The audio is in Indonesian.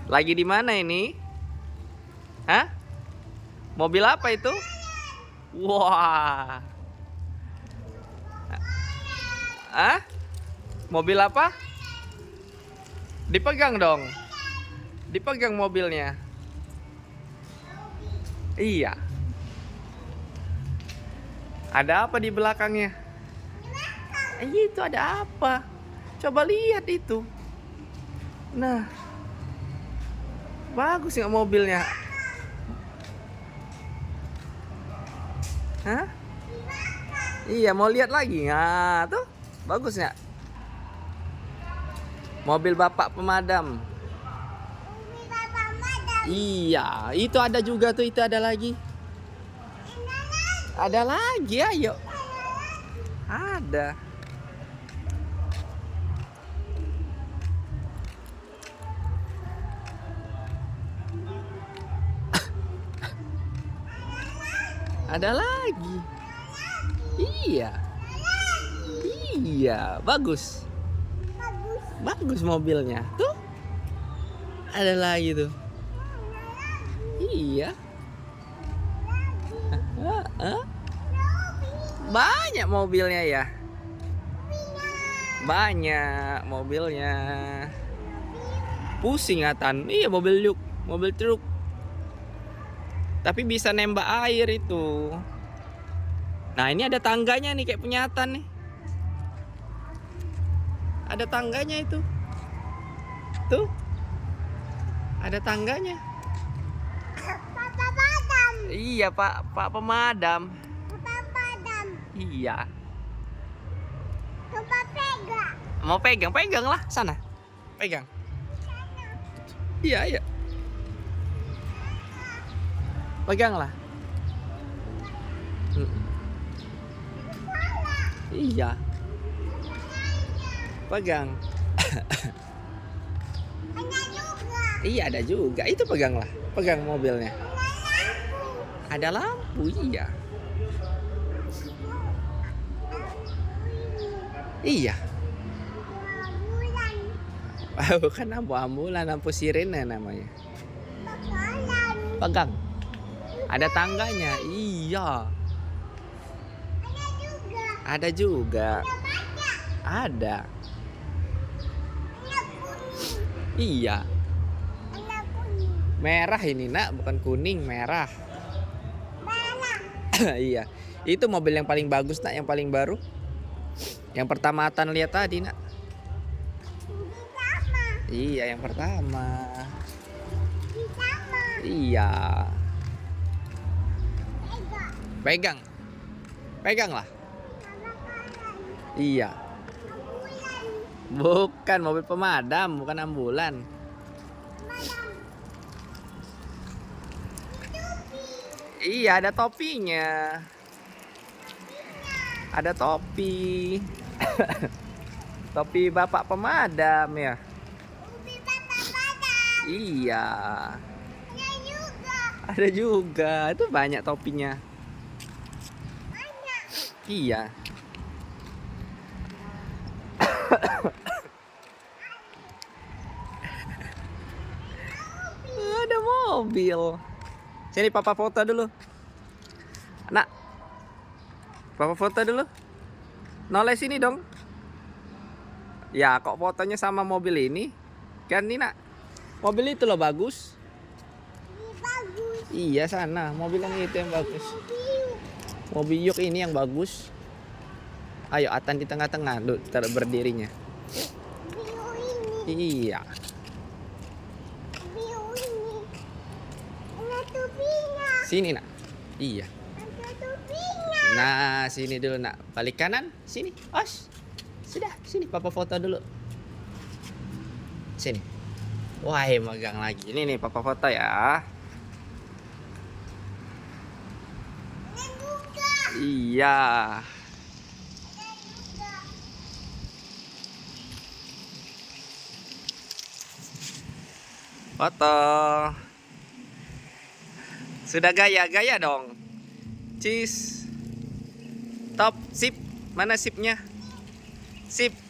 Lagi di mana ini? Hah? Mobil apa itu? Wah. Hah? Mobil apa? Dipegang dong. Dipegang mobilnya. Iya. Ada apa di belakangnya? Itu ada apa? Coba lihat itu. Nah, bagus nggak mobilnya? Hah? Iya, mau lihat lagi? Nah, tuh bagus nggak? Mobil bapak pemadam. Iya, itu ada juga tuh, itu ada lagi. Ada lagi, ayo. Ada. Ada lagi. Iya. Iya, bagus. Bagus mobilnya. Tuh. Ada lagi tuh. Iya. Banyak mobilnya ya. Banyak mobilnya. Pusing Atan. Iya, mobil yuk, mobil truk. Tapi bisa nembak air itu. Nah, ini ada tangganya nih kayak punya Atan nih. Ada tangganya itu. Tuh. Ada tangganya. Pak pemadam. Iya, Pak pemadam. Pak pemadam. Iya. Coba pegang. Mau pegang, pegang lah sana. Pegang. Iya, iya. Pegang lah. Iya. Pegang. Ada juga. Iya, ada juga. Itu pegang lah. Pegang mobilnya. Ada lampu, iya. Iya. Bulan. Bukan lampu ambulan, lampu sirene namanya. Bakalan. Pegang. Ada tangganya. Iya. Ada juga. Ada juga. Ada banyak. Ada. Ada kuning. Iya. Ada kuning. Merah ini, Nak, bukan kuning, merah. Merah. Iya. Itu mobil yang paling bagus, Nak, yang paling baru. Yang pertama Atan lihat tadi, Nak. Ini sama. Iya, yang pertama. Ini sama. Iya. Pegang. Pegang. Pegang lah. Bakalan. Iya. Bulan. Bukan mobil pemadam, bukan ambulan. Madam. Topi. Iya, ada topinya. Ada topi. Topi bapak pemadam ya. Ubi bapak pemadam. Iya. Ada juga. Ada juga. Itu banyak topinya. Banyak. Iya. Ada mobil. Sini papa foto dulu. Nak. Papa foto dulu. Noleh sini dong. Ya, kok fotonya sama mobil ini? Kan ini, Nak. Mobil itu loh bagus. Ini bagus. Iya, sana. Mobil yang itu yang bagus. Biu. Mobil yuk ini yang bagus. Ayo Atan di tengah-tengah berdirinya. Biu ini. Iya. Biu ini. Ada topinya. Sini, Nak. Iya. Ada topinya. Nah, sini dulu, Nak. Balik kanan. Sini. Os. Sudah, sini papa foto dulu. Sini. Wah, megang lagi. Ini nih papa foto ya. Ada juga. Iya. Ada juga. Foto. Sudah gaya-gaya dong. Cheese. Top, sip. Mana sipnya? Sip.